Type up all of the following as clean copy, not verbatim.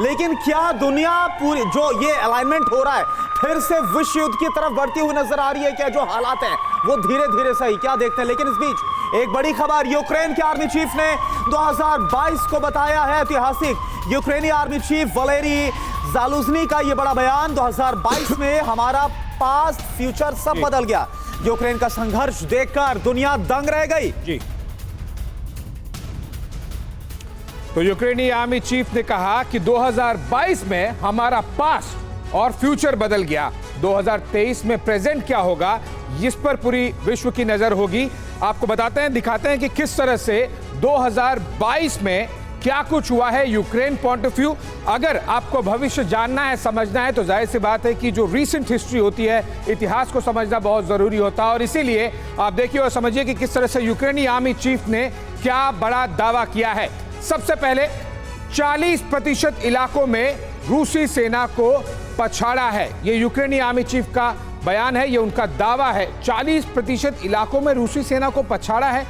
लेकिन क्या दुनिया पूरी जो ये अलाइनमेंट हो रहा है फिर से विश्व युद्ध की तरफ बढ़ती हुई नजर आ रही है क्या? जो हालात हैं वो धीरे धीरे सही, क्या देखते हैं? लेकिन इस बीच एक बड़ी खबर, यूक्रेन के आर्मी चीफ ने 2022 को बताया है ऐतिहासिक। यूक्रेनी आर्मी चीफ वलेरी ज़ालुझनी का ये बड़ा बयान, 2022 में हमारा पास्ट फ्यूचर सब बदल गया। यूक्रेन का संघर्ष देखकर दुनिया दंग रह गई। जी, तो यूक्रेनी आर्मी चीफ ने कहा कि 2022 में हमारा पास्ट और फ्यूचर बदल गया। 2023 में प्रेजेंट क्या होगा, इस पर पूरी विश्व की नजर होगी। आपको बताते हैं, दिखाते हैं कि किस तरह से 2022 में क्या कुछ हुआ है यूक्रेन पॉइंट ऑफ व्यू। अगर आपको भविष्य जानना है, समझना है, तो जाहिर सी बात है कि जो रीसेंट हिस्ट्री होती है, इतिहास को समझना बहुत जरूरी होता है। और इसीलिए आप देखिए और समझिए कि किस तरह से यूक्रेनी आर्मी चीफ ने क्या बड़ा दावा किया है। सबसे पहले 40% इलाकों में रूसी सेना को पछाड़ा है। ये यूक्रेनी आर्मी चीफ का बयान है, ये उनका दावा है। 40% इलाकों में रूसी सेना को पछाड़ा है।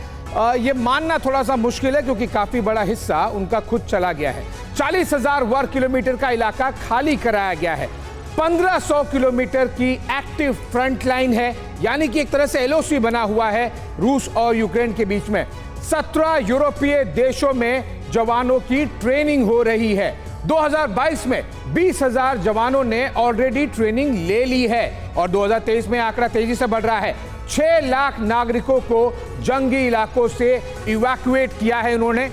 ये मानना थोड़ा सा मुश्किल है क्योंकि काफी बड़ा हिस्सा उनका खुद चला गया है। 40,000 वर्ग किलोमीटर का इलाका खाली कराया गया है। 1500 किलोमीटर की एक्टिव फ्रंट लाइन है, यानी कि एक तरह से एलओसी बना हुआ है रूस और यूक्रेन के बीच में। 17 यूरोपीय देशों में जवानों की ट्रेनिंग हो रही है। 2022 में 20,000 जवानों ने ऑलरेडी ट्रेनिंग ले ली है और 2023 में आंकड़ा तेजी से बढ़ रहा है। 6 लाख नागरिकों को जंगी इलाकों से इवैक्यूएट किया है इन्होंने।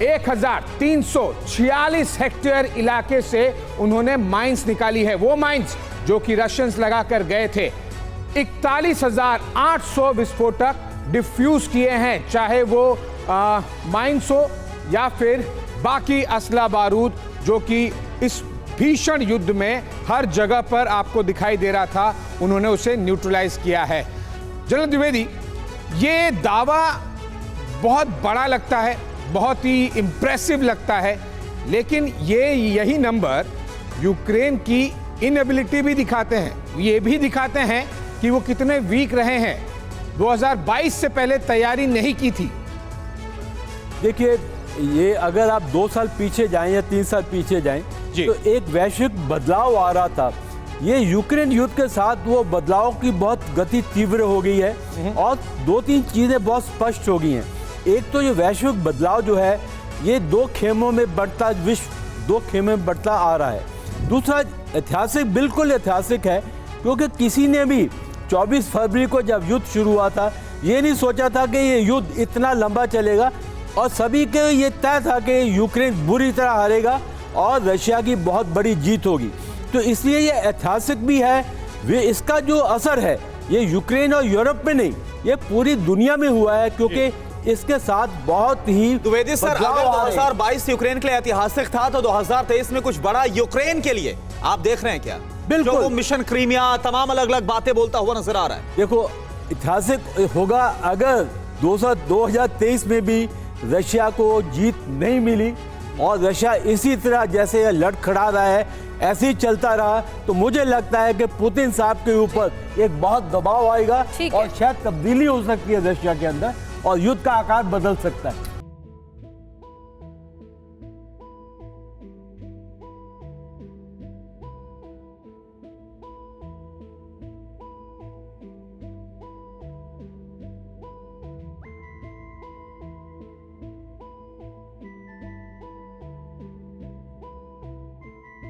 1346 हेक्टेयर इलाके से उन्होंने माइंस निकाली है, वो माइंस जो कि रशियंस लगाकर गए थे। 41,800 विस्फोटक डिफ्यूज किए हैं, चाहे वो माइंस हो या फिर बाकी असला बारूद जो कि इस भीषण युद्ध में हर जगह पर आपको दिखाई दे रहा था, उन्होंने उसे न्यूट्रलाइज किया है। जनरल द्विवेदी, ये दावा बहुत बड़ा लगता है, बहुत ही इंप्रेसिव लगता है, लेकिन यही नंबर यूक्रेन की इनएबिलिटी भी दिखाते हैं। ये भी दिखाते हैं कि वो कितने वीक रहे हैं। 2022 से पहले तैयारी नहीं की थी। देखिए, ये अगर आप 2 साल पीछे जाएं या 3 साल पीछे जाएं तो एक वैश्विक बदलाव आ रहा था। ये यूक्रेन युद्ध के साथ वो बदलाव की बहुत गति तीव्र हो गई है और 2-3 चीज़ें बहुत स्पष्ट हो गई हैं। एक तो ये वैश्विक बदलाव जो है ये 2 खेमों में बढ़ता, विश्व 2 खेमों में बढ़ता आ रहा है। दूसरा ऐतिहासिक, बिल्कुल ऐतिहासिक है, क्योंकि किसी ने भी 24 फरवरी को जब युद्ध शुरू हुआ था ये नहीं सोचा था कि ये युद्ध इतना लंबा चलेगा और सभी के ये तय था कि यूक्रेन बुरी तरह हारेगा और रशिया की बहुत बड़ी जीत होगी। तो इसलिए ये ऐतिहासिक भी है। वे इसका जो असर है ये यूक्रेन और यूरोप में नहीं, ये पूरी दुनिया में हुआ है, क्योंकि इसके साथ बहुत ही द्विवेदी सर, अगर 2022 यूक्रेन के लिए ऐतिहासिक था तो 2023 में कुछ बड़ा यूक्रेन के लिए आप देख रहे हैं क्या? बिल्कुल, वो मिशन क्रीमिया, तमाम अलग अलग बातें बोलता हुआ नजर आ रहा है। देखो, ऐतिहासिक होगा अगर 2023 में भी रशिया को जीत नहीं मिली और रशिया इसी तरह जैसे लड़खड़ा रहा है ऐसे ही चलता रहा, तो मुझे लगता है कि पुतिन साहब के ऊपर एक बहुत दबाव आएगा और शायद तब्दीली हो सकती है रशिया के अंदर और युद्ध का आकार बदल सकता है।